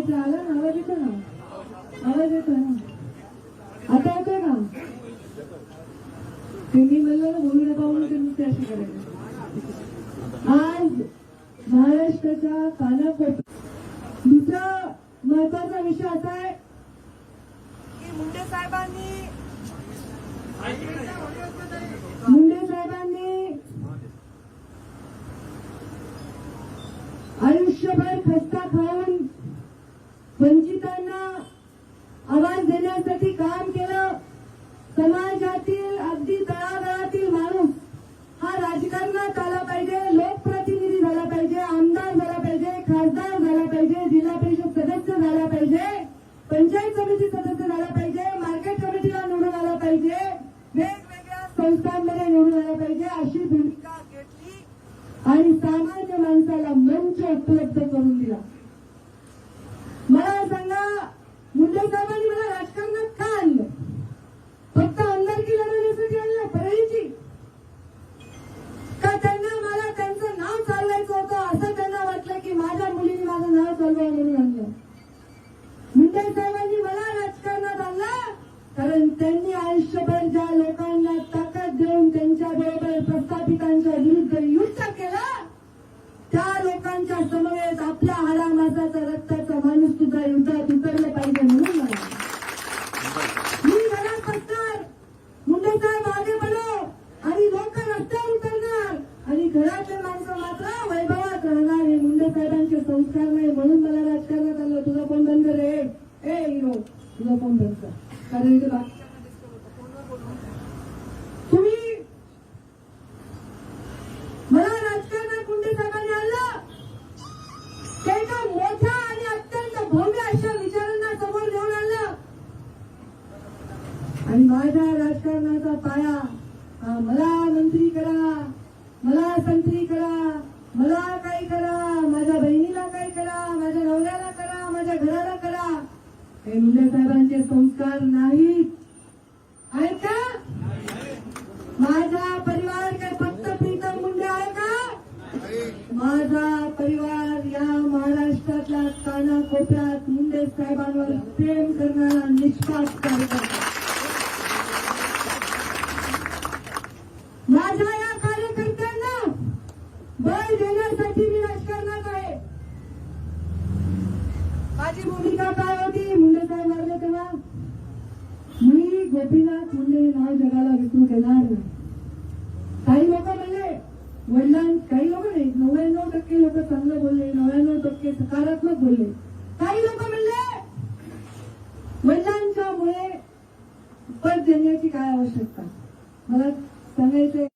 यायचं. आला ना आवाज येतो ना, आवाज येतो ना, आता येतोय का? तुम्ही म्हणलं ना बोलू नका म्हणून ते नुसते असे करायचे. आज महाराष्ट्राच्या कानाकोपऱ्यात दुसरा महत्वाचा विषय असा आहे की मुंडे साहेबांनी आयुष्यभर खस्ता खाऊन वंचितांना आवाज देण्यासाठी काम केलं. समाजातील अगदी तळागाळातील माणूस हा राजकारणात आला पाहिजे, लोकप्रतिनिधी झाला पाहिजे, आमदार झाला पाहिजे, खासदार झाला पाहिजे, जिल्हा परिषद सदस्य झाला पाहिजे, पंचायत समिती सदस्य झाला पाहिजे, मार्केट कमिटीला निवडून आला पाहिजे, वेगवेगळ्या संस्थांमध्ये निवडून आला पाहिजे, अशी भूमिका घेतली आणि सामान्य माणसाला मंच उपलब्ध करून दिला. मला सांगा, मुंडे साहेबांनी मला राजकारणात का आणलं? फक्त आमदारकी लढवण्यासाठी आणलं परळीची? का त्यांना मला त्यांचं नाव चालवायचं होतं, असं त्यांना वाटलं की माझ्या मुलीने माझं नाव चालवावं म्हणून आणलं? मुंडे साहेबांनी मला राजकारणात आणलं कारण त्यांनी आयुष्यभर ज्या लोकांना ताकद देऊन त्यांच्या बरोबर प्रस्थापितांच्या विरुद्ध युद्ध केलं, त्या लोकांच्या समवेत आपल्या हाडामासाचा रक्ताचा माणूस सुद्धा युद्धात उतरलं पाहिजे म्हणून मला. मी घरात बसणार, मुंडे साहेब मागे बढो आणि लोक रस्त्यावर उतरणार आणि घरातले माणसं मात्र वैभवात राहणार. हे मुंडे साहेबांचे संस्कार नाही म्हणून मला राजकारणात आलं. तुझा फोन बंद कर रे, ए हिरो तुझा फोन बंद कर, कारण इथे बाकीच्यांना डिस्टर्ब होतं. फोनवर बोलू तुम्ही. मला राजकारणात मुंडे साहेबांनी आणलं ते एका मोठ्या आणि अत्यंत भव्य अशा विचारांना समोर घेऊन आणलं आणि माझ्या राजकारणाचा पाया मला मंत्री करा, मला संत्री करा, मला काही करा, माझ्या बहिणीला काही करा, माझ्या नवऱ्याला करा, माझ्या घराला करा, हे मुंडे साहेबांचे संस्कार नाहीत. आहेत का? माझा परिवार काय फक्त प्रीतम मुंडे आहे का? माझा परिवार या महाराष्ट्रातल्या कानाकोपऱ्यात मुंडे साहेबांवर प्रेम करणारा निष्पाप कार्यकर्ता. माझ्या या कार्यकर्त्यांना बळ देण्यासाठी मी राजकारणात आहे. माझी भूमिका काय होती? मुंडे साहेब मारले तेव्हा मी गोपीनाथ मुंडे नाव जगाला विसरू देणार नाही. काही लोक म्हणले काही लोक नाही, 99% लोक चांगलं बोलले, 99% सकारात्मक बोलले. काही लोक म्हणले वडिलांच्या मुळे पद देण्याची काय आवश्यकता. मला सांगायचंय,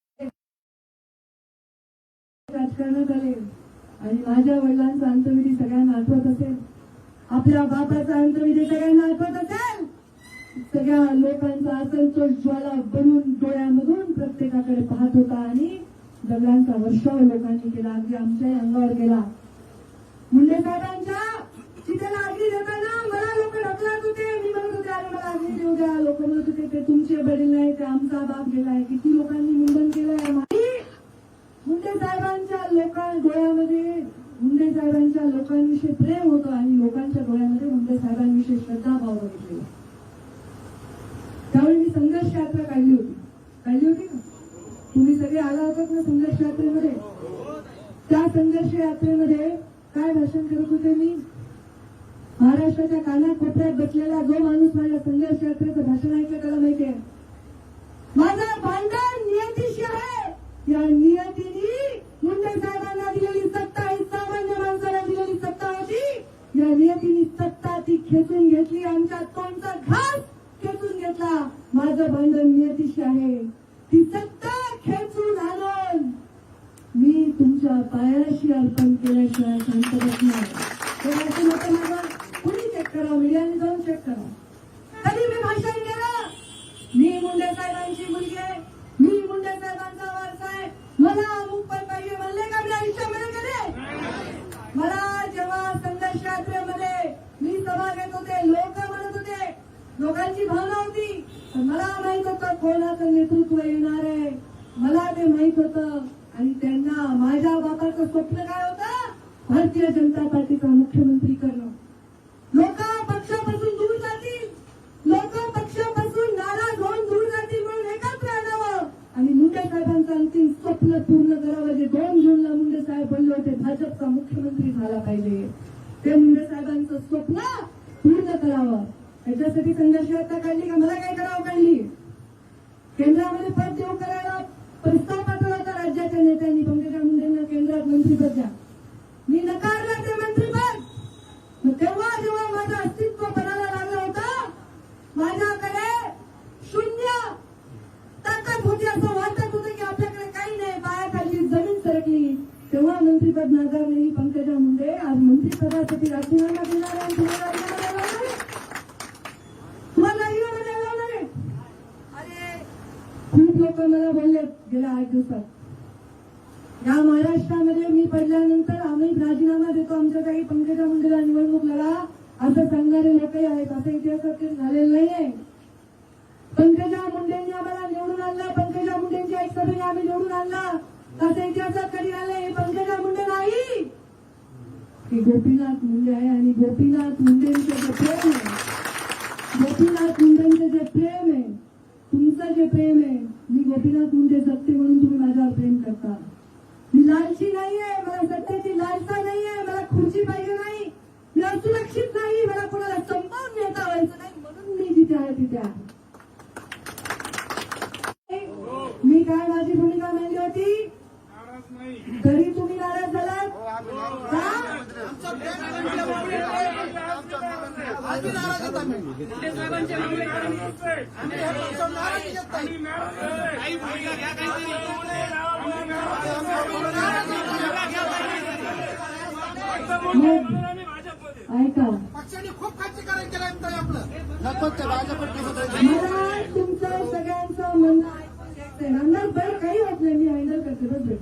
राजकारणात आले आणि माझ्या वडिलांचा अंतविधी सगळ्यांना आठवत असेल, आपल्या बापाचा अंतविधी सगळ्यांना आठवत असेल. सगळ्या लोकांचा असंतोष ज्वाला बनून डोळ्यामधून प्रत्येकाकडे पाहत होता आणि दगडांचा वर्षाव लोकांनी केला, अगदी आमच्याही अंगावर गेला. मुंडे साहेबांच्या चितेला अग्नी देताना मला लोक ढकलत होते. मी म्हणत होते अरे मला अग्नी देऊ द्या. लोक म्हणत होते ते तुमचे वडील नाही, ते आमचा बाप गेलाय. किती लोकांनी मुंडन केलंय. मुंडे साहेबांच्या डोळ्यामध्ये मुंडे साहेबांच्या लोकांविषयी प्रेम होतं आणि लोकांच्या डोळ्यामध्ये मुंडे साहेबांविषयी श्रद्धाभाव बघितले. त्यावेळी मी संघर्ष यात्रा काढली होती ना. तुम्ही सगळे आला होतात ना संघर्ष यात्रेमध्ये. त्या संघर्ष यात्रेमध्ये काय भाषण करत होते मी? महाराष्ट्राच्या कानाकोपऱ्यात बसलेला जो माणूस माझ्या संघर्ष यात्रेचं भाषण ऐकलं त्याला माहितीये, माझं भांडण नियतीशी आहे. या नियतीने मुंडे साहेबांना दिलेली सत्ता ही सामान्य माणसाला दिलेली सत्ता होती. या नियतीने सत्ता ती खेचून घेतली, आमच्या तोंडचा घास खेचून घेतला. माझं भांडण नियतीशी आहे. ती सत्ता खेचून आणून मी तुमच्या पायाशी अर्पण केल्याशिवाय शांत बसणार. माझं कुणी चेक करा, मीडियाने जाऊन चेक करा. कधी मी भाषण केलं? मी मुंडे साहेबांची मुलगी आहे, मी मुंडे साहेबांचा वारसा आहे, मला अमुक पण पाहिजे म्हणले का मी आयुष्यामध्ये केले? मला जेव्हा संघर्ष यात्रेमध्ये मी सभा घेत होते, लोक म्हणत होते, लोकांची भावना होती, पण मला माहित होतं कोणाचं नेतृत्व येणार आहे. मला ते माहित होतं आणि त्यांना माझ्या बापाचं स्वप्न काय होतं? भारतीय जनता पार्टीचा मुख्यमंत्री करणं. साहेबांचं अंतिम स्वप्न पूर्ण करावं. जे 2 जूनला मुंडे साहेब बोलले होते भाजपचा मुख्यमंत्री झाला पाहिजे, ते मुंडे साहेबांचं स्वप्न पूर्ण करावं. याच्यासाठी संघर्ष यात्रा काढली का? मला काय करावं काढली? केंद्रामध्ये पद देऊ करायला प्रस्ताव पाठवला होता राज्याच्या नेत्यांनी. पंकजा मुंडेंना केंद्रात मंत्रीपद द्या. मी नकारलं ते मंत्रीपद. मग तेव्हा जेव्हा माझं अस्तित्व पणाला लागलं होतं, माझ्याकडे शून्य ताकद होती, असं वाटत होतं की आपल्याकडे काही नाही, पायाखाली जमीन सरकली, तेव्हा मंत्रीपद नाकारलेली पंकजा मुंडे आज मंत्रिपदासाठी राजीनामा देणार आहे. तुम्हाला राजीनामा लावणार आहे. अरे खूप लोक मला बोलले गेल्या 8 दिवसात, या महाराष्ट्रामध्ये मी पडल्यानंतर आम्ही राजीनामा देतो, आमच्या काही पंकजा मुंडेला निवडणूक लढा, असं सांगणारे लोकही आहेत. असं इतिहासात झालेलं नाहीये. पंकजा मुंडेंनी आम्हाला निवडून आणलं, पंकजा मुंडेंच्या एक सभेने आम्ही निवडून आणलं, असं इतिहासात कधी झालं? हे पंकजा मुंडे नाही, हे गोपीनाथ मुंडे आहे. आणि गोपीनाथ मुंडेंचं जे प्रेम आहे, गोपीनाथ मुंडेंचं जे प्रेम आहे, तुमचं जे प्रेम आहे, मी गोपीनाथ मुंडे जगते म्हणून तुम्ही माझ्यावर प्रेम करता. मी लालची नाहीये, मला सत्तेची लालसा नाहीये, मला खुर्ची पाहिजे नाही, मी असुरक्षित नाही, मला कोणाला संपवून नेता व्हायचं नाही, म्हणून मी जिथे आहे तिथे आहे. मी काय माझी भूमिका मांडली होती, तरी तुम्ही नाराज झालात का? ऐका, पक्षाने खूप खाजगीकरण केलं आपलं. मला तुमचं सगळ्यांचं म्हणणं ऐकून बरं काही होत नाही, मी हँडल करते. बस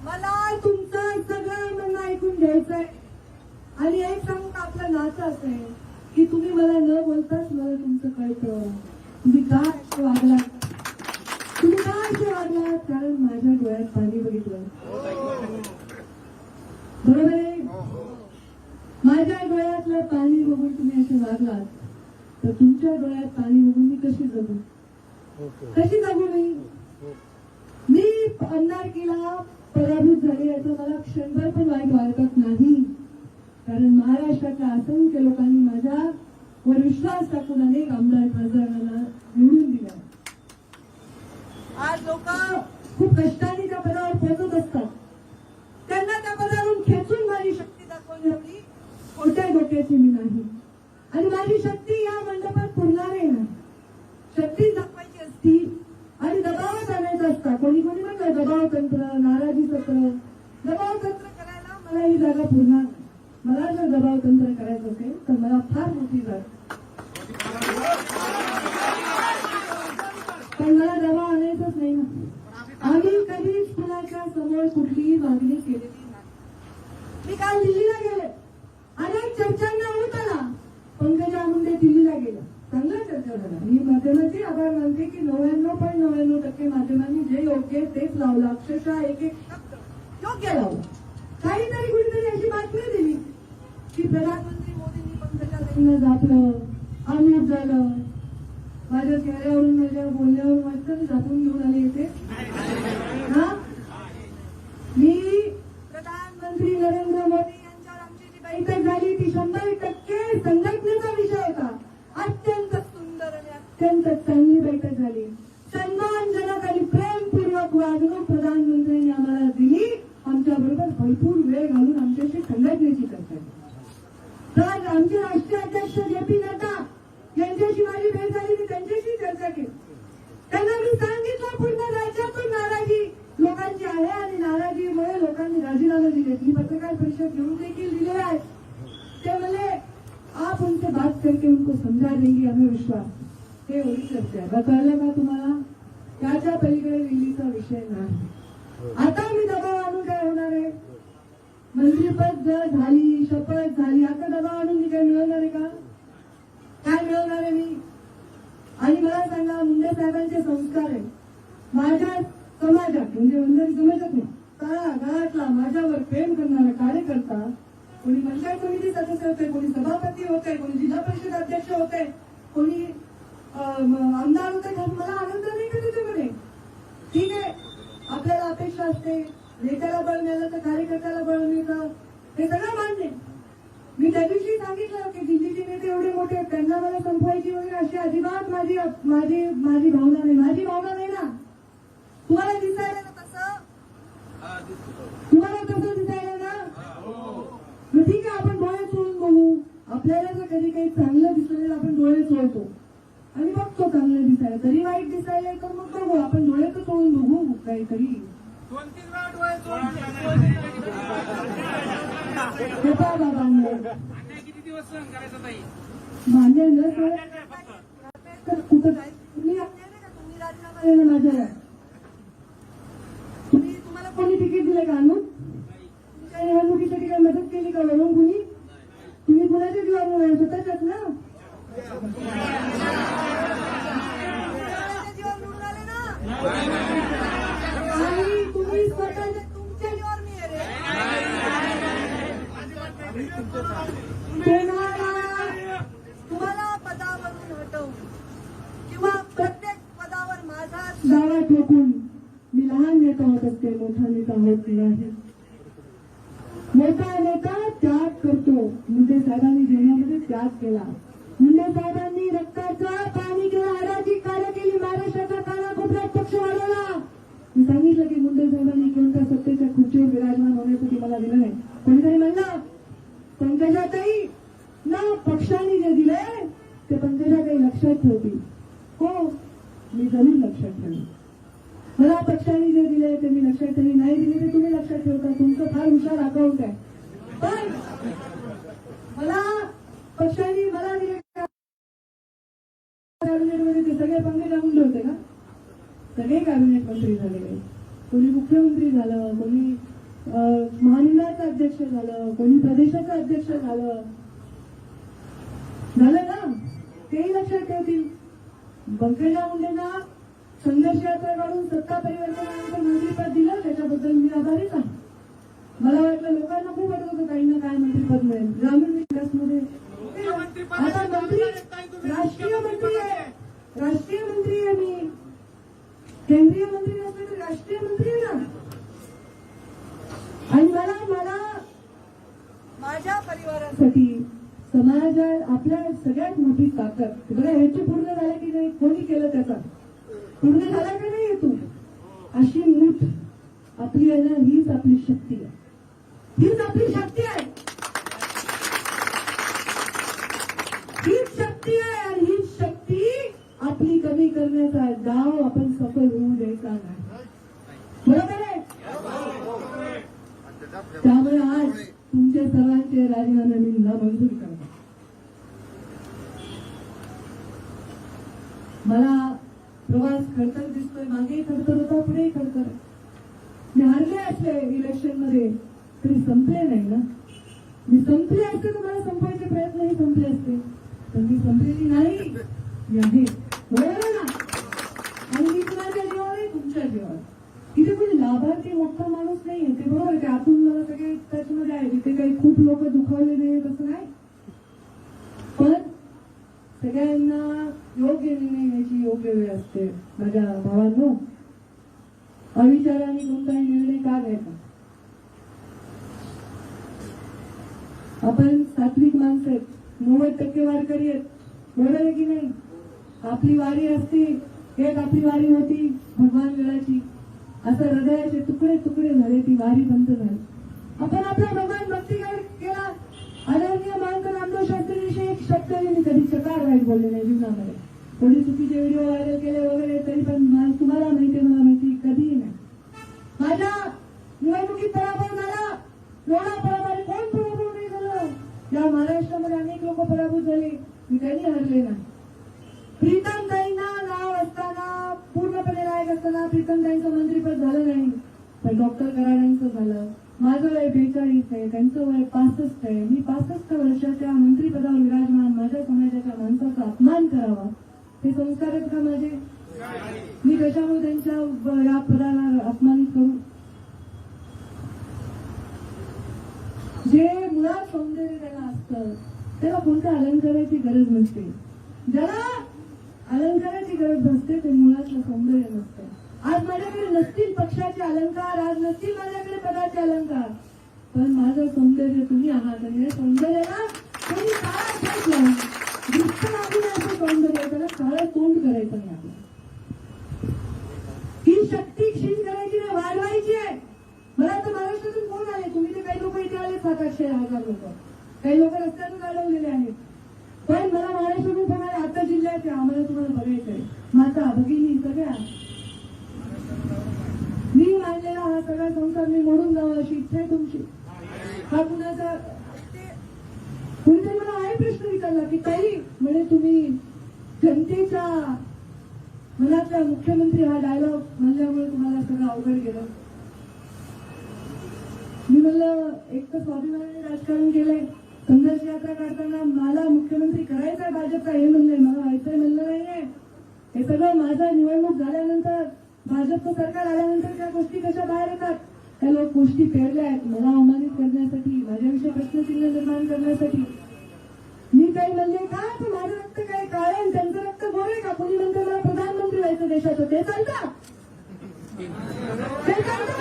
मला तुमचं सगळं म्हणणं ऐकून घ्यायचंय. आणि एक सांगू का, आपलं नातं असं आहे की तुम्ही मला न बोलताच मला तुमचं कळतं. तुम्ही काय असे वागलात, तुम्ही काय असे वागलात, कारण माझ्या डोळ्यात पाणी बघितलं. बरोबर आहे? माझ्या डोळ्यातलं पाणी बघून तुम्ही असे वागलात, तर तुमच्या डोळ्यात पाणी बघून मी कशी जगू, कशी जगू? मी आमदारकीला पराभूत झाले याचं मला क्षणभर पण वाईट वाटत नाही, कारण महाराष्ट्रातल्या असंख्य लोकांनी माझ्यावर विश्वास टाकून अनेक आमदार खासदारांना निवडून दिला. आज लोक खूप कष्टाने त्या पदावर पोहोचत असतात, त्यांना त्या पदावरून खेचून माझी शक्ती दाखवली होती. खोट्या डोक्याची मी नाही, आणि माझी शक्ती या मंडपात पुरणारे नाही. शक्ती दाखवायची असती आणि दबावात आणायचं असता. कोणी कोणी म्हणलं दबाव तंत्र, नाराजी सत्र. दबाव तंत्र करायला मला ही जागा पुरणार नाही. मला जर दबाव तंत्र करायचं असेल तर मला फार मोठी जागा, पण मला दबाव आणायचंच नाही ना. आम्ही कधीच कुणाच्या समोर कुठलीही मागणी केलेली नाही. मी काल दिल्लीला गेले, अनेक चर्चांना होत आला. पंकजा मुंडे दिल्लीला गेला, चांगला चर्चा झाला. मी माध्यमाचे आभार मानते की 99.99% माध्यमांनी जे योग्य तेच लावलं, अक्षरशः एक एक शब्द योग्य लावलं. काहीतरी कुठेतरी अशी बातमी दिली की प्रधानमंत्री मोदींनी पंकजाताईंना झापलं, अमूक झालं. माझ्या चेहऱ्यावरून, माझ्या बोलण्यावरून वाटतं झापून घेऊन आले येते. मी प्रधानमंत्री नरेंद्र मोदी यांच्यावर आमची जी बैठक झाली ती 100% संघटनेचा विषय होता. अत्यंत सुंदर आणि अत्यंत चांगली बैठक झाली. सन्मानजनक आणि प्रेमपूर्वक वागणूक प्रधानमंत्र्यांनी आम्हाला दिली. आमच्याबरोबर भरपूर वेळ घालून आमच्याशी संघटनेची चर्चा केली. तर आमचे राष्ट्रीय अध्यक्ष जे.पी. नड्डा यांच्याशी माझी भेट झाली, मी त्यांच्याशी चर्चा केली. त्यांना मी सांगितलं पूर्ण राज्यातून नाराजी लोकांची आहे आणि नाराजीमुळे लोकांनी राजीनामे दिले. मी पत्रकार परिषद घेऊन देखील दिले आहे. ते म्हणले आप उनसे बात करके उनको समझा देंगे, हमें विश्वास. हे एवढी चर्चा आहे. कळलं का तुम्हाला? त्याच्या पलीकडे दिल्लीचा विषय नाही. आता मी दबाव आणून काय होणार आहे? मंत्रीपद जर झाली, शपथ झाली, आता दबाव आणून मी काय मिळवणार आहे का? काय मिळवणार आहे मी? आणि मला सांगा, मुंडे साहेबांचे संस्कार आहे. माझ्या समाजात म्हणजे वंजारी समाजात नाही, तळागाळातला माझ्यावर प्रेम करणारा कार्यकर्ता, कोणी पंचायत समिती सदस्य होते, कोणी सभापती होते, कोणी जिल्हा परिषद अध्यक्ष होते, कोणी आमदार होते. मला आनंद नाही का त्याच्यामध्ये? ठीक आहे, आपल्याला अपेक्षा असते, नेत्याला बळ मिळालं तर कार्यकर्त्याला बळ मिळतं, हे सगळं मान्य आहे. मी त्या दिवशी सांगितलं की दिल्लीचे नेते एवढे मोठे आहेत, त्यांना मला संपवायची वगैरे अशी अजिबात माझी माझी माझी भावना नाही. माझी भावना नाही ना. तुम्हाला दिसायला ना तसं, तुम्हाला तसं दिसायला ना, मग ठीक आहे, आपण डोळे चोळून बघू. आपल्याला जर कधी काही चांगलं दिसलं आपण डोळे चोळतो आणि बघतो चांगलं दिसायला. तरी वाईट दिसायला तर मग बघू, आपण डोळे तर चोळून बघू काहीतरी. 2-3 वेळा डोळे चोळले. होता बाबांना किती दिवस सहन करायचं ताई? मान्य न तर कुठं तुम्ही राजीनामा दिला माझ्यावर. तुम्हाला कोणी तिकीट दिलं का आणून? तुमच्या निवडणुकीसाठी काही मदत केली का वरून कुणी? तुम्ही कुणाच्या जीवावर स्वतःच्याच ना. आणि तुम्ही स्वतःच्या तुमच्या जीवावर नाही आहे रे. तुम्हाला पदावरून हटवू किंवा प्रत्येक पदावर माझा दावा ठोकून मी लहान नेता होत असते, मोठा नेता होत नाही. मोठा नेता त्याग करतो. मुंडे साहेबांनी जीवनामध्ये त्याग केला. मुंडे साहेबांनी रक्ताचं पाणी केलं, अराजक कार्य केली, महाराष्ट्राच्या कानाकोपऱ्यात पक्ष वाढवला. मी सांगितलं की मुंडे साहेबांनी कोणत्या सत्तेच्या खुर्चीवर विराजमान होण्यासाठी मला दिलं नाही. कोणीतरी म्हणलं पंकजाताई ना पक्षाने जे दिले ते पंकजाताई लक्षात ठेवतील. हो, मी जरूर लक्षात ठेवेन. मला पक्षाने जे दिले ते मी लक्षात ठेवली, नाही दिले ते तुम्ही लक्षात ठेवता. तुमचं फार हुशार अकाउंट आहे. पण मला पक्षाने मला दिले कॅबिनेटमध्ये ते सगळे पंकजा मुंडे होते का? सगळे कॅबिनेट मंत्री झाले. कोणी मुख्यमंत्री झालं, कोणी महामंडळाचं अध्यक्ष झालं, कोणी प्रदेशाचं अध्यक्ष झालं ना. तेही लक्षात ठेवतील. पंकजा मुंडेंना संघर्ष यात्रा काढून सत्ता परिवर्तनानंतर मंत्रीपद दिलं, त्याच्याबद्दल मी आभारीच आहे. मला वाटलं लोकांना खूप वाटत होतं काहींना काय मंत्रीपद मिळेल. ग्रामीण विकासमध्ये आता मंत्री, राष्ट्रीय मंत्री आहे. राष्ट्रीय मंत्री आहे मी. केंद्रीय मंत्री नसले तर राष्ट्रीय मंत्री आहे ना. आणि मला माझ्या परिवारासाठी समाजात आपल्या सगळ्यात मोठी ताकद बघा, ह्याची पूर्ण झालं की नाही, कोणी केलं त्याचा पूर्ण झाला का नाही येतो, अशी मूठ आपली आहे ना, हीच आपली शक्ती आहे. हीच आपली शक्ती आहे. हीच शक्ती आहे. आणि हीच शक्ती आपली कमी करण्याचा डाव आपण सफल होऊ द्यायचा नाही. बरोबर आहे. त्यामुळे आज तुमच्या सर्वांचे राजीनामे मी मंजूर करतो. मला प्रवास खडतर दिसतोय, मागेही खडतर होता, पुढेही खडतर. मी हारले असले इलेक्शन मध्ये तरी संपले नाही ना. मी संपले असते तर मला संपवायचे प्रयत्नही संपले असते, पण मी संपलेली नाही. मी आहे, बरोबर ना. आणि मी कुणाच्या जीवावर आहे, तुमच्या जीवावर. इथे कोणी लाभार्थी मोठा माणूस नाहीये, ते बरोबर आहे. आतून मला सगळे त्याच्यामध्ये आहे, तिथे काही खूप लोक दुखावले नाही तसं नाही. पण सगळ्यांना योग्य निर्णय घ्यायची योग्य वेळ असते. माझ्या भावांनो, अविचाराने कोणताही निर्णय का घ्यायचा? आपण सात्विक माणसं आहेत, 90% वारकरी आहेत, बरोबर आहे की नाही? आपली वारी असती, एक आपली वारी होती भगवान वेळाची, असं हृदयाचे तुकडे तुकडे झाले, ती वारी बंद झाली. आपण आपला भगवान भक्ती केला. आदरणीय मानकर नामदेव शास्त्रीविषयी एक शब्द मी कधी चकार वाईट बोलले नाही जीवनामध्ये. थोडी चुकीचे व्हिडिओ व्हायरल केले वगैरे, तरी पण तुम्हाला माहिती, मला माहिती, कधीही नाही. माझ्या निवडणुकीत पराभव झाला. एवढा पराभव कोण पराभव नाही झालं? या महाराष्ट्रामध्ये अनेक लोक पराभूत झाले, मी कधी हरले नाही. प्रीतमताईंना नाव असताना, पूर्णपणे नायक असताना प्रीतमताईंचं मंत्रीपद झालं नाही, पण डॉक्टर कराडांचं झालं. माझं वय 42 आहे, त्यांचं वय 65 आहे. मी 65 वर्षाच्या मंत्रीपदावर विराजमान, माझ्या समाजाच्या माणसाचा अपमान करावा हे संस्कार आहेत का माझे? मी कशामुळे त्यांच्या या पदाला अपमानित करू? जे मुळात सौंदर्य त्याला असतं त्याला कोणत्या अलंकाराची गरज नसते. ज्याला अलंकाराची गरज नसते ते मुळातलं सौंदर्य नसतं. आज माझ्याकडे नसतील पक्षाचे अलंकार, आज नसतील माझ्याकडे पदाचे अलंकार, पण माझं सौंदर्य तुम्ही आहात आणि या सौंदर्याला कोणी काळा फेक लावून दृष्ट लागून असं सौंदर्य त्याला काळं तोंड करायचं नाही आपल्याला. ही शक्ती क्षीण करायची नाही, वाढवायची आहे. मला तर महाराष्ट्रातून कोण आले, तुम्ही ते काही लोक इथे आले 700-800 लोक, काही लोक रस्त्यातून अडवलेले आहेत, पण मला महाराष्ट्रातून सांगायला आता जिल्ह्यात आम्हाला तुम्हाला बघायचंय. माता भगिनी सगळ्या मी मांडलेला हा सगळा संसार मी मोडून जावं अशी इच्छा आहे तुमची. हा कुणाचा कुणीतरी मला हाही प्रश्न विचारला की ताई म्हणजे तुम्ही जनतेच्या मनातला मुख्यमंत्री हा डायलॉग म्हणल्यामुळे तुम्हाला सगळं अवघड गेलं. मी म्हणलं एक तर स्वाभिमानाने राजकारण केलंय, संघर्ष यात्रा काढताना मला मुख्यमंत्री करायचंय भाजपचा हे म्हणलंय, मला व्हायचंय म्हणलं नाहीये. हे सगळं माझं निवडणूक झाल्यानंतर भाजपचं सरकार आल्यानंतर त्या गोष्टी कशा बाहेर येतात, त्या लोक गोष्टी पेरल्या आहेत मला अवमानित करण्यासाठी, माझ्याविषयी प्रश्नचिन्ह निर्माण करण्यासाठी. मी काही म्हणले का तर माझं रक्त काय काळे आणि त्यांचं रक्त गोरे का, कोणी म्हणते मला प्रधानमंत्री व्हायचं देशाचं, ते चालतं ते चालतं.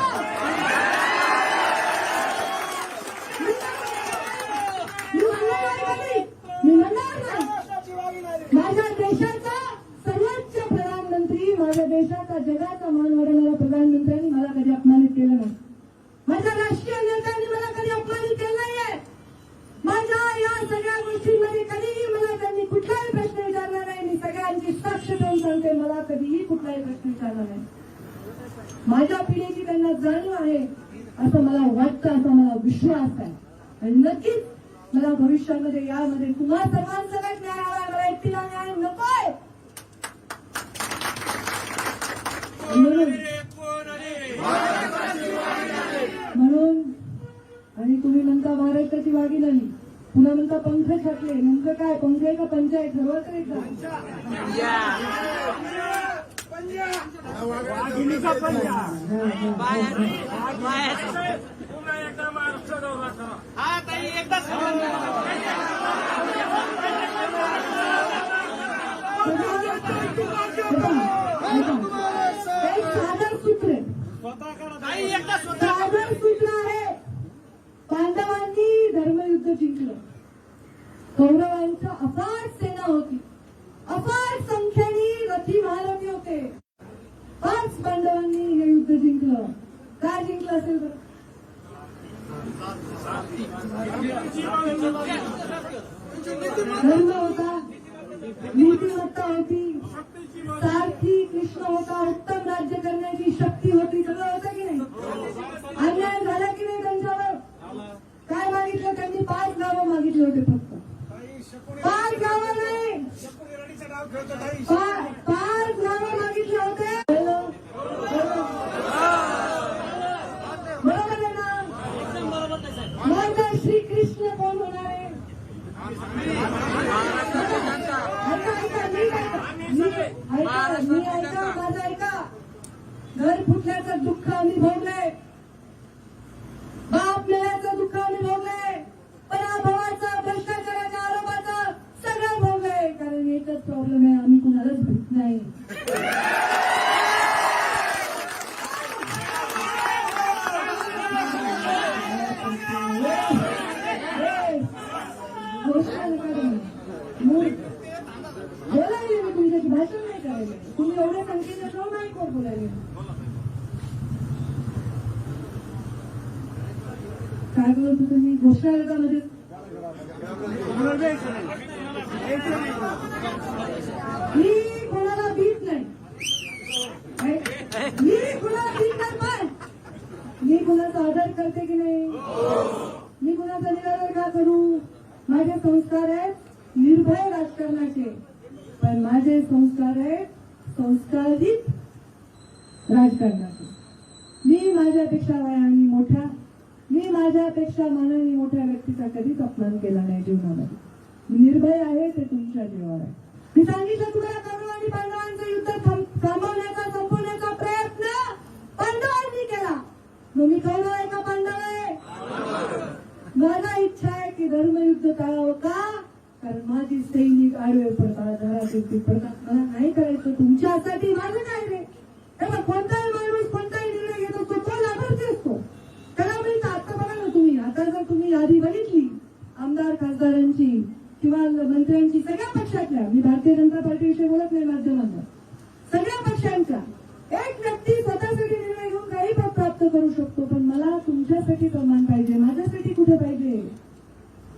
मी म्हणणार नाही माझ्या देशाचा सर्वोच्च प्रधानमंत्री, माझ्या देशाचा जगाचा मान वाढवणारा प्रधानमंत्र्यांनी मला कधी अपमानित केलं नाही. माझ्या राष्ट्रीय नेत्यांनी मला कधी अपमानित केलं नाहीये. माझ्या या सगळ्या गोष्टींमध्ये कधीही मला त्यांनी कुठलाही प्रश्न विचारला नाही. मी सगळ्यांची साक्ष देऊन सांगते मला कधीही कुठलाही प्रश्न विचारला नाही. माझ्या पिढीची त्यांना जाणीव आहे असं मला वाटतं, असा मला विश्वास आहे आणि नक्कीच मला भविष्यामध्ये यामध्ये तुम्हा सर्वांसकट न्याय हवा, मला एकटीला न्याय नकोय. म्हणून आणि तुम्ही म्हणता महाराष्ट्राची वागी नाही, पुन्हा म्हणता पंख छाटले, नेमकं काय पंख आहे का पंचायत ठरवा तर एकदा. हा ताई एकदा साधर सूत्र साधर सूत्र आहे. पांडवांनी धर्मयुद्ध जिंकलं, कौरवांच्या अफाट सेना होती, अफाट संख्येने रथी महारथी होते, 5 पांडवांनी हे युद्ध जिंकलं. काय जिंकलं असेल बरं? धर्म होता, नीतिमत्ता होती, सारथी कृष्ण होता, उत्तम राज्य करण्याची शक्ती होती, सगळं होतं की नाही? अन्याय झाला की नाही त्यांच्यावर? काय मागितलं त्यांनी? 5 गावं मागितले होते फक्त, 5 गावं नाही, 5 गावं मागितले होते. बरोबर आहे ना? मग श्रीकृष्ण कोण होणार आहे? माझं ऐका, घर फुटल्याचं दुःख आम्ही भोगलंय, बाप मेल्याचं दुःख आम्ही भोगलंय, पराभवाचं, भ्रष्टाचाराच्या आरोपाचं सगळं भोगलंय. कारण एकच प्रॉब्लेम आहे, आम्ही कुणालाच भेट नाही. बोलायले मी तुमच्याशी, भाषण नाही करायला. तुम्ही एवढ्या संख्येने जाऊ नाही कोण बोलायले. काय बोलत होतो मी? घोषणा आयोगामध्ये मी कोणाला भीत नाही, मी कुणाला भीत नाही, पण मी कुणाचा आदर करते की नाही? मी कुणाचा निरादर का करू? माझे संस्कार आहेत निर्भय राजकारणाचे, पण माझे संस्कार आहेत संस्कारित राजकारणाचे. मी माझ्यापेक्षा वयाने मोठ्या, मी माझ्यापेक्षा मनाने मोठ्या व्यक्तीचा कधीच अपमान केला नाही जीवनामध्ये. मी निर्भय आहे, ते तुमच्या जीवावर आहे. मी सांगितलं तुम्हाला, कौरव आणि पांडवांचं युद्ध थांबवण्याचा, संपवण्याचा प्रयत्न पांडवांनी केला. मग मी कौरव आहे का पांडव आहे? मला इच्छा आहे की धर्मयुद्ध टाळावं. का? कारण माझी सैनिक आडवे पडतात, घरात पडतात, मला नाही करायचं. तुमच्यासाठी माझं काय रे? कोणता खासदारांची किंवा मंत्र्यांची, सगळ्या पक्षातल्या, मी भारतीय जनता पार्टीविषयी बोलत नाही माध्यमांना, सगळ्या पक्षांचा एक व्यक्ती स्वतःसाठी निर्णय घेऊन काही पद प्राप्त करू शकतो, पण मला तुमच्यासाठी सन्मान पाहिजे, माझ्यासाठी कुठे पाहिजे?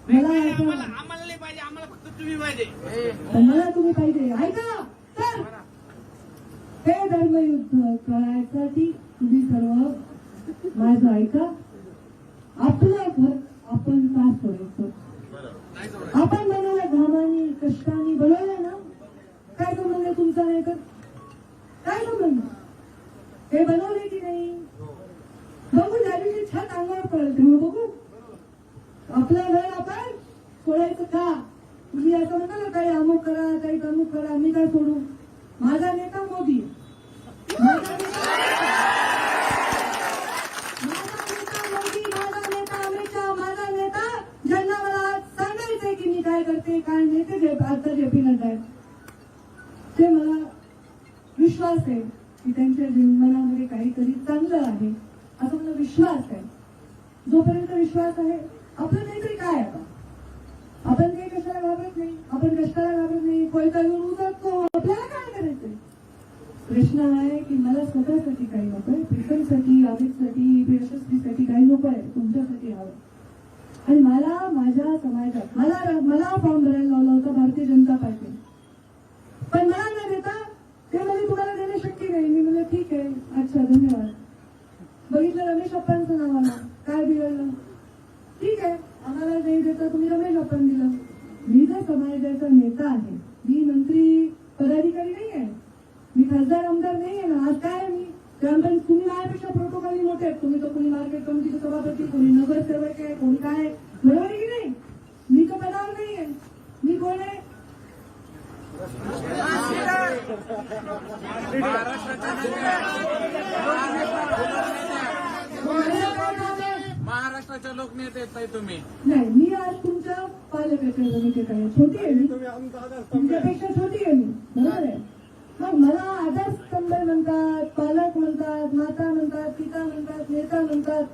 मला आम्हाला नाही पाहिजे, आम्हाला फक्त तुम्ही पाहिजे. मला तुम्ही पाहिजे. ऐका तर हे धर्मयुद्ध करायसाठी तुम्ही सर्व माझं ऐका. आपलं घर आपण का सोडायचं? आपण बनवलं घामानी कष्टाने बनवलं ना, काय संबंध तुमचा? नाही तर काय संबंध? हे बनवले की नाही बघू, ज्या दिवशी छत अंगावर पडेल तेव्हा बघू. आपलं घर आपण सोडायचं का? तुम्ही असं म्हणता ना, काही अमुक करा, काही तमुक करा, मी काय सोडू? माझा नेता मोदी, माझा नेता मोदी, माझा नेता अमित शहा, माझा नेता ज्यांना मला सांगायचंय की मी काय करते काय नाही, ते आता जे.पी. नड्डा आहेत. ते मला विश्वास आहे की त्यांच्या जीवनामध्ये काहीतरी चांगलं आहे, असं मला विश्वास आहे. जोपर्यंत विश्वास आहे, आपलं काहीतरी काय आता, आपण काही कशाला घाबरत नाही, आपण कष्टाला घाबरत नाही, कोयता घेऊन उतरतो. आपल्याला काय करायचंय? प्रश्न आहे की मला स्वतःसाठी काही नकोय, प्रीतमसाठी, अमितसाठी, यशस्वीसाठी काही नकोय, तुमच्यासाठी हवं. आणि मला माझ्या समाजात मला फॉर्म भरायला लावला होता भारतीय जनता पार्टी, पण मला न देता ते म्हणजे तुम्हाला देणं शक्य नाही. मी म्हणलं ठीक आहे, अच्छा धन्यवाद. बघितलं रमेश अप्पांचं नाव आलं, काय बिघडलं? ठीक आहे, आम्हाला नाही देता, तुम्ही रमेश अप्पांना दिलं. मी जर समाजाचा नेता आहे, मी मंत्री पदाधिकारी नाही आहे, मी खासदार आमदार नाही आहे ना. आज काय आहे मी? ग्रामपंचायत, तुम्ही माझ्यापेक्षा प्रोटोकॉली मोठे आहेत. तुम्ही तर कोणी मार्केट कमिटीचे सभापती, कोणी नगरसेवक आहे, कोणी काय आहे, बरोबर आहे की नाही? मी तर पदावर नाही आहे. मी कोण आहे? महाराष्ट्राच्या लोकनेते आहेत तुम्ही. नाही, मी आज तुमच्या पालकाच्या भूमिकेत आहे. छोटी आहे मी, तुमच्यापेक्षा छोटी आहे मी, बरोबर आहे. मग मला आधारस्तंभ म्हणतात, पालक म्हणतात, माता म्हणतात, पिता म्हणतात, नेता म्हणतात.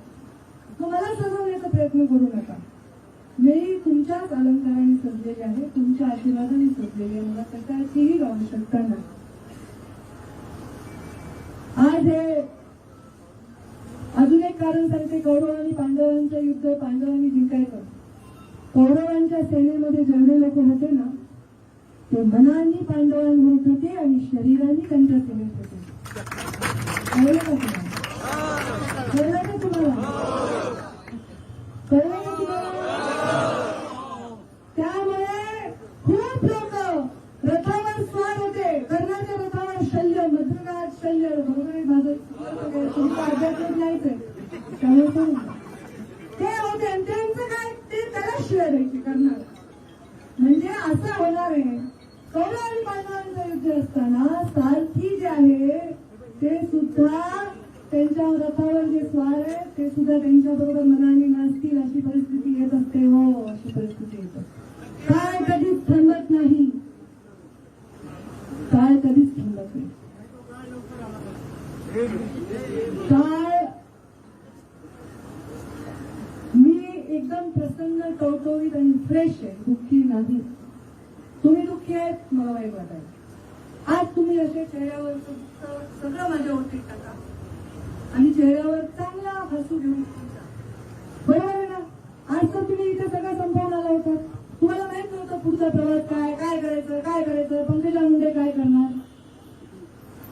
मग मला सजवण्याचा प्रयत्न करू नका. मी तुमच्याच अलंकाराने सजलेली आहे, तुमच्या आशीर्वादाने सजलेली आहे. मला कशाचीही आवश्यकता नाही. आज हे अजून एक कारण सांगते. कौरव आणि पांडवांचं युद्ध पांडवांनी जिंकायचं. कौरवांच्या सेनेमध्ये जेवढे लोक होते ना, ते मनाने पांडवांविरुद्ध होते आणि शरीराने त्यांच्या सेनेत होते. कळलं का तुम्हाला? कळलं का तुम्हाला? कळलं का तुम्हाला? त्यामुळे खूप लोक रथावर स्वार होते. कर्णाच्या रथावर शल्य, मधुरात शल्य, बरोबर माझं तुमचा अभ्यास नाहीच आहे, त्यामुळे ते होते. आणि त्यांचं काय, ते त्याला शिवाय द्यायची करणार. म्हणजे असं होणार आहे. कौरव आणि पांडवांचं युद्ध असताना सारथी जे आहे ते सुद्धा त्यांच्या रथावर जे स्वार आहेत ते सुद्धा त्यांच्या बरोबर मनाने नाचतील, अशी परिस्थिती येत असते. हो, अशी परिस्थिती येते. काय कधीच थांबत नाही, काय कधीच थांबत नाही. काय मी एकदम प्रसन्न, टवटवीत आणि फ्रेश आहे, दुःखी नाही. तुम्ही दुःखी आहेत, मला वाईट वाटायचं. आज तुम्ही असे चेहऱ्यावर सगळं माझ्या ओटीत टाका आणि चेहऱ्यावर चांगला हसू घेऊन जा. बरोबर आहे ना? आज तर तुम्ही इथे सगळं संपवून आला होता. तुम्हाला माहित नव्हतं पुढचा प्रवास काय करायचं, पंकजा मुंडे काय करणार.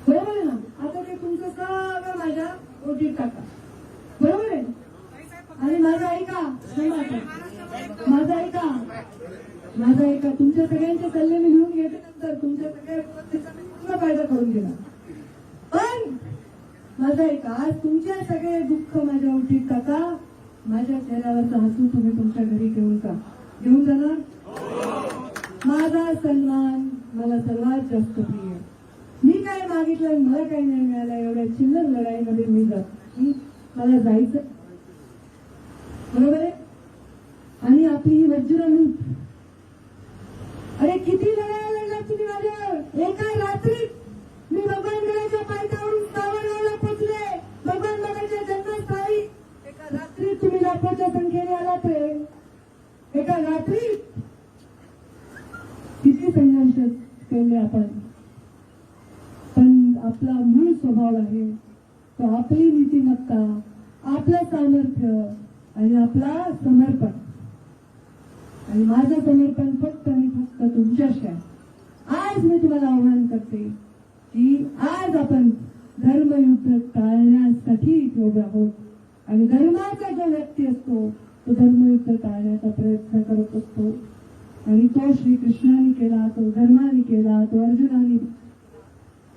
बरोबर आहे ना? आता ते तुमचं सगळं माझ्या ओटीत टाका. बरोबर आहे? आणि माझं ऐका, माझं ऐका. तुमच्या सगळ्यांचे सल्ले मी लिहून घेते, नंतर तुमच्या सगळ्या फायदा करून घेणार. पण माझं ऐका, आज तुमच्या सगळे दुःख माझ्या ओटीत टाका. माझ्या चेहऱ्यावरचं हसू तुम्ही तुमच्या घरी घेऊन जाणार. माझा सन्मान मला सर्वात जास्त प्रिय. मी काय मागितलं, मला काही नाही मिळालं, एवढ्या चिल्लर लढाईमध्ये मी मला जायचं. बरोबर आहे? आणि आपली ही वज्रमूठ, अरे किती लढाया लढल्या तुम्ही माझ्यावर. एका रात्रीत मी भगवानगडाच्या पायथ्यावरून सावरगावला पोचले. भगवान बाबाच्या जन्मस्थळी एका रात्रीत तुम्ही लाखोच्या संख्येने आलात रे. एका रात्रीत किती संघर्ष केले आपण, पण आपला मूळ स्वभाव आहे तो आपली नीतिमत्ता, आपलं सामर्थ्य आणि आपला समर्पण. आणि माझं समर्पण फक्त आणि फक्त तुमच्याशी आहे. आज मी तुम्हाला आव्हान करते की आज आपण धर्मयुद्ध टाळण्यासाठी इथे उभे आहोत. आणि धर्माचा जो व्यक्ती असतो तो धर्मयुद्ध टाळण्याचा प्रयत्न करत असतो. आणि तो श्रीकृष्णाने केला, तो धर्माने केला, तो अर्जुनाने,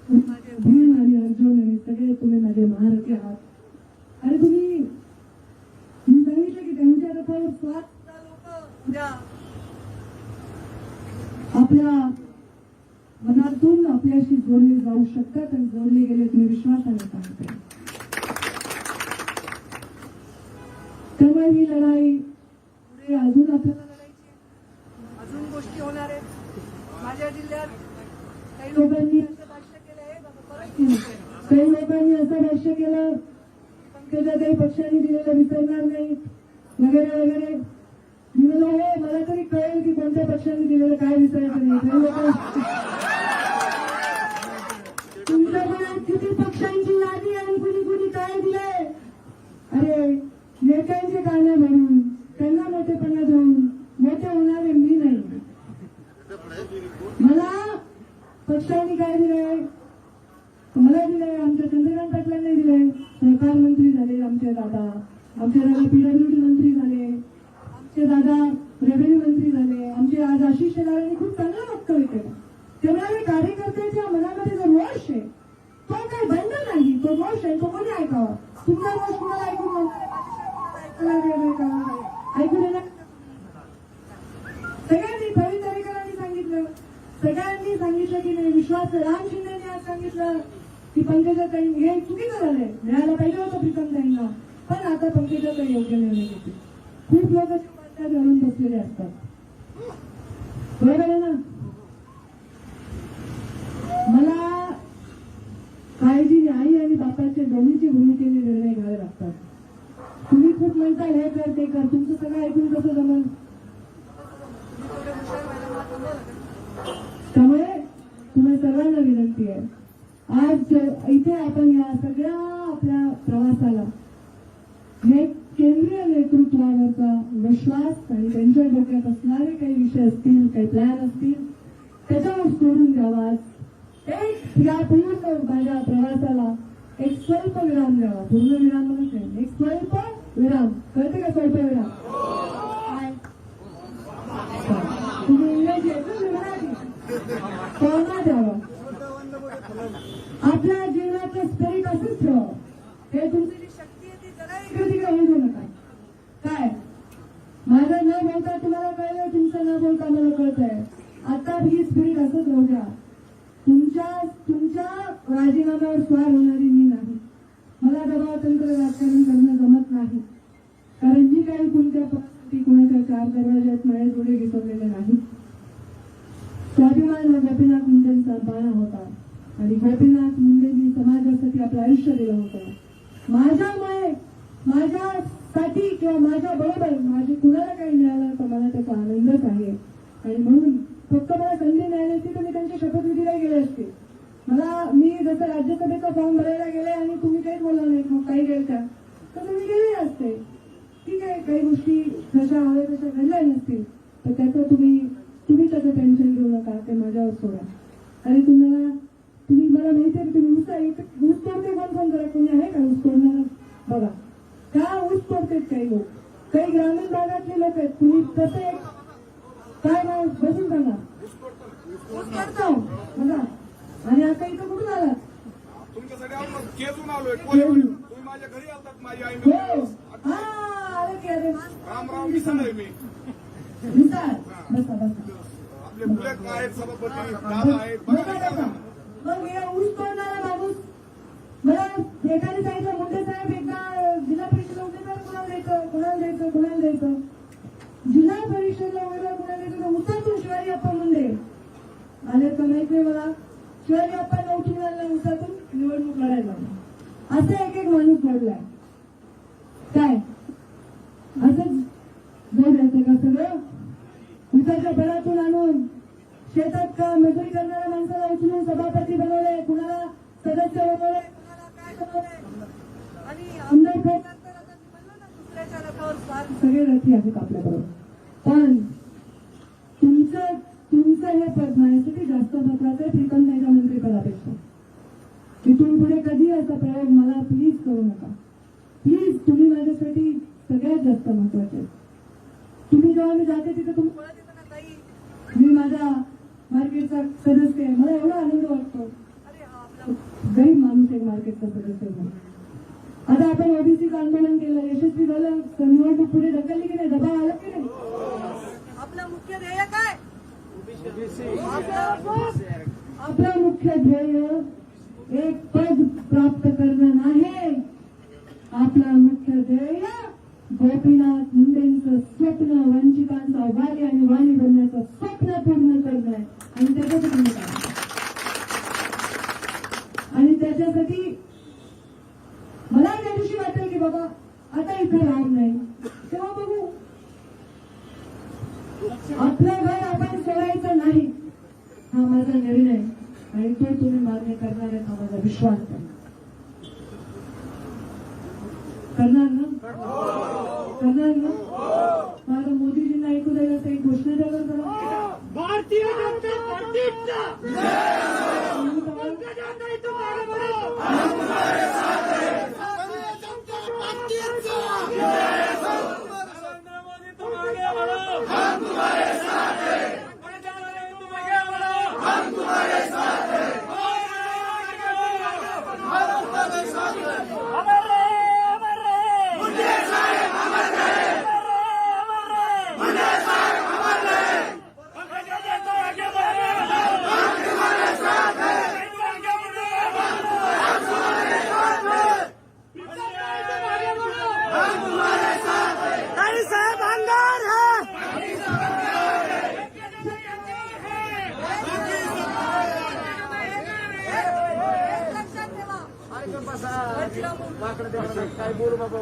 माझे भीम आणि अर्जुन आणि सगळे तुम्ही माझे महारथी आहात. आणि तुम्ही सांगितलं की त्यांच्या रथावर स्वाद आपल्या मनातून आपल्याशी जोडले जाऊ शकतात आणि जोडले गेले तुम्ही विश्वासाने सांगते. त्यामुळे ही लढाई पुढे अजून आपल्याला लढायची आहे. अजून गोष्टी होणार आहेत. माझ्या जिल्ह्यात काही लोकांनी असं भाष्य केलंय, काही लोकांनी असं भाष्य केलं पंकजा काही पक्षांनी दिलेलं विसरणार नाही वगैरे वगैरे. मी म्हणलं हो, मला तरी कळेल की कोणत्या पक्षांनी दिलेलं काय विसरायचं नाही. काही लोक तुमच्याकडे किती पक्षांची यादी आणि कुणी कुणी काय दिलंय. अरे नेत्यांचे गाणे म्हणून त्यांना मोठेपणा देऊन मोठे होणारे मी नाही. मला पक्षांनी काय दिलंय, मला दिलंय, आमच्या चंद्रकांत पाटलांनी दिलंय. सहकार मंत्री झाले आमचे दादा पीडब्ल्यूडी मंत्री झाले, आमचे दादा रेव्हेन्यू मंत्री झाले, आमचे आज आशिष शेलारांनी खूप चांगलं वक्तव्य केलं. ते म्हणाले कार्यकर्त्याच्या मनामध्ये जो रोष आहे तो काही बंद नाही, तो रोष आहे तो कोणी ऐकावा. तुमचा रोष कुणाला ऐकून ऐकू देणार. सगळ्यांनी प्रवीण दरेकरांनी सांगितलं, सगळ्यांनी सांगितलं की नाही विश्वास. राम शिंदेनी आज सांगितलं की पंकजाताई हे चुकीचं झालंय, मिळायला पाहिजे होतं प्रीतमताईंना, पण आता पंकजाताई योग्य निर्णय घेते. खूप लोक त्या धरून बसलेले असतात, बरोबर आहे ना. मला काळजीने आई आणि बापाच्या दोन्हीची भूमिकेने निर्णय घ्यावे लागतात. तुम्ही खूप म्हणता हे कर ते कर, तुमचं सगळं ऐकून कसं जमल. त्यामुळे तुम्हाला सर्वांना विनंती आहे, आज इथे आपण या सगळ्या आपल्या प्रवासाला हे केंद्रीय नेतृत्वावरचा विश्वास आणि त्यांच्या डोक्यात असणारे काही विषय असतील, काही प्लॅन असतील त्याच्यावर सोडून द्यावा. एक या पूर्ण माझ्या प्रवासाला एक स्वल्प विराम द्यावा. पूर्ण विराम म्हणत नाही, एक स्वल्प विराम. कळते का स्वल्प विराम? तुम्ही इंग्रजी आहे मराठी कोणा द्यावा. आपल्या जीवनाचं स्पिरिट असंच ठेवा. हे तुमची जी शक्ती आहे ती जरा इकडे होऊ देऊ नका. काय माझं न बोलता तुम्हाला कळलं, तुमचं न बोलता मला कळतंय. आता ही स्पिरिट असंच राहू द्या. तुमच्या राजीनाम्यावर स्वार होणारी मी नाही. मला दबाव तंत्र राजकारण करणं जमत नाही. कारण मी काही कोणत्या पक्षासाठी कोणाच्या चार दरवाज्यात माझ्या जोडे घेतलेले नाही. स्वाभिमान हा गोपीनाथ मुंडेंचा बाणा होता आणि गोपीनाथ मुंडेंनी समाजासाठी आपलं आयुष्य दिलं होतं. माझ्यामुळे माझ्यासाठी किंवा माझ्या बरोबर माझे कुणाला काही मिळालं तर मला त्याचा आनंदच आहे. आणि म्हणून फक्त मला संधी मिळाली असती तर मी त्यांच्या शपथविधीला गेले असते. मी जसं राज्यसभेचा फॉर्म भरायला गेले आणि तुम्ही काहीच बोलला नाही, मग काही गेल का तर तुम्ही गेले असते. ठीक आहे, काही गोष्टी जशा हव्या तशा घडल्या नसतील तर त्याचं तुम्ही त्याचं टेन्शन घेऊ नका, ते माझ्यावर सोडा. आणि तुम्ही मला माहिती आहे तुम्ही ऊस तोडते कोण जरा कोणी आहे का ऊस तोडणार? बघा का ऊस तोडतेत काही लोक, काही ग्रामीण भागातले लोक आहेत. तुम्ही तसे काय नाव बसून सांगा ऊस तोडतो बघा. आणि आता इथं कुठून आलात? तुमच्यासाठी आपण केजून आलोय. तुम्ही माझ्या घरी आलतात. माझी आई अरे की अरे रामराव मिसाळ आहे मी. मिसाळ बसा आपले मुले आहेत, सभापती दादा आहेत. मग हे ऊस तोडणारा माणूस मला एकाने सांगितलं मुंडे साहेब एकदा जिल्हा परिषदेला उमेदवार कुणाला द्यायचं जिल्हा परिषदेला उमेदवार कुणाला द्यायचं उसातून शिवाजी अप्पा मुंडे आले तर माहित नाही मला. शिवाजी अप्पांना उठून आणलं उसातून निवडणूक लढायला. असं एक माणूस घडलाय. काय असंच जाऊ द्यायचं का? ग उसाच्या भरातून आणून शेतात का मजुरी करणाऱ्या माणसाला उचलून सभापती बनवले, कुणाला सदस्य बनवले, कुणाला काय बनवले आणि आमदार दुसऱ्याच्या रथावर स्वार सगळे रथी आहेत आपल्याबरोबर. पण तुमचं हे पद माझ्यासाठी जास्त महत्वाचं आहे प्रीतमताईच्या मंत्रिपदापेक्षा. इथून पुढे कधी असा प्रयोग मला प्लीज करू नका. प्लीज, तुम्ही माझ्यासाठी सगळ्यात जास्त महत्वाचे आहे. तुम्ही जेव्हा मी जाते तिथे तुम्ही बोलत येतं ना ताई मी माझ्या मार्केटचा सदस्य आहे, मला एवढा आनंद वाटतो. अरे हा आपला गरीब माणूस एक मार्केटचा सदस्य म्हणून. आता आपण ओबीसीचं आंदोलन केलं, यशस्वी झालं, निवडणूक पुढे ढकलली की नाही, दबाव आला की नाही. आपलं मुख्य ध्येय काय? आपलं मुख्य ध्येय एक पद प्राप्त करणं नाही. आपलं मुख्य ध्येय गोपीनाथ मुंडेंचं स्वप्न, वंचितांचा वाली आणि वाणी बनण्याचं स्वप्न पूर्ण करणं आहे. आणि त्याच्यासाठी मला त्या दिवशी वाटेल की बाबा आता इथं राहून नाही, तेव्हा बघू. आपलं घर आपण सोडायचं नाही हा माझा निर्णय आणि तो तुम्ही मान्य करणार आहे हा माझा विश्वास आहे. करणार ना? करणार ना? मला मोदीजींना ऐकू द्यायला असं एक घोषणा द्यायला जरा. भारतीय जनता पार्टीचा काय बोलू बाबा.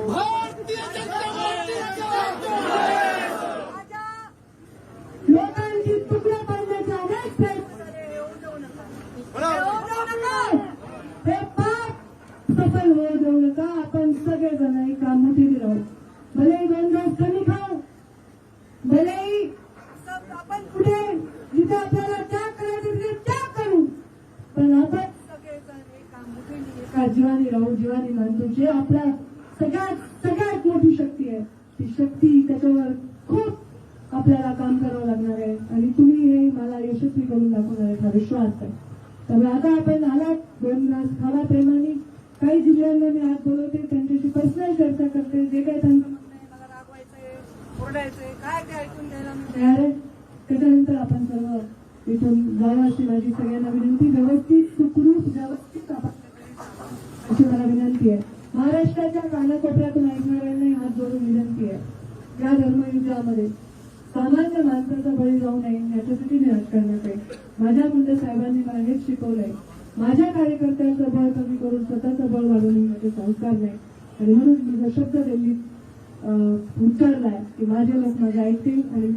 लोकांची तुकडा पाडण्याचा अनेक प्रयत्न हे पाप सफल होऊ देऊ नका. आपण सगळेजण एका मुठीत राहू. भलेही 2 दिवस कमी खाऊ, भलेही आपण कुठे जिथे आपल्याला त्याग करायचं तिथे त्याग करू, पण आपण सगळेजण एका मुठीने एका जीवाने राहू. जीवाने मानतो जे आपल्या सगळ्यात मोठी शक्ती आहे ती शक्ती, त्याच्यावर खूप आपल्याला काम करावं लागणार आहे आणि तुम्ही हे मला यशस्वी करून दाखवणार आहे हा विश्वास आहे. त्यामुळे आता आपण आलात 2 ग्लास खावा प्रेमाने. काही जिल्ह्यांना मी आज बोलवते, त्यांच्याशी पर्सनल चर्चा करते. जे काही त्यांचं म्हणणं आहे, मला रागवायचंय, ओरडायचंय, काय ते ऐकून घ्यायला मी तयार आहे. त्याच्यानंतर आपण सर्व इथून जावं अशी माझी सगळ्यांना विनंती. व्यवस्थित सुखरूप व्यवस्थित अशी मला विनंती आहे. महाराष्ट्राच्या कानाकोपऱ्यातून ऐकणाऱ्यांना हात जोडून विनंती आहे, या धर्मयुद्धामध्ये सामान्य माणसाचा बळी जाऊ नये याच्यासाठी मी राजकारणात आहे. माझ्या मुंडे साहेबांनी मला हेच शिकवलंय, माझ्या कार्यकर्त्यांचं बळ कमी करून स्वतःचं बळ वाढवणे माझे संस्कार नाही. आणि म्हणून मी जो शब्द दिल्लीत उच्चारलाय की माझे लोक माझे ऐकतील आणि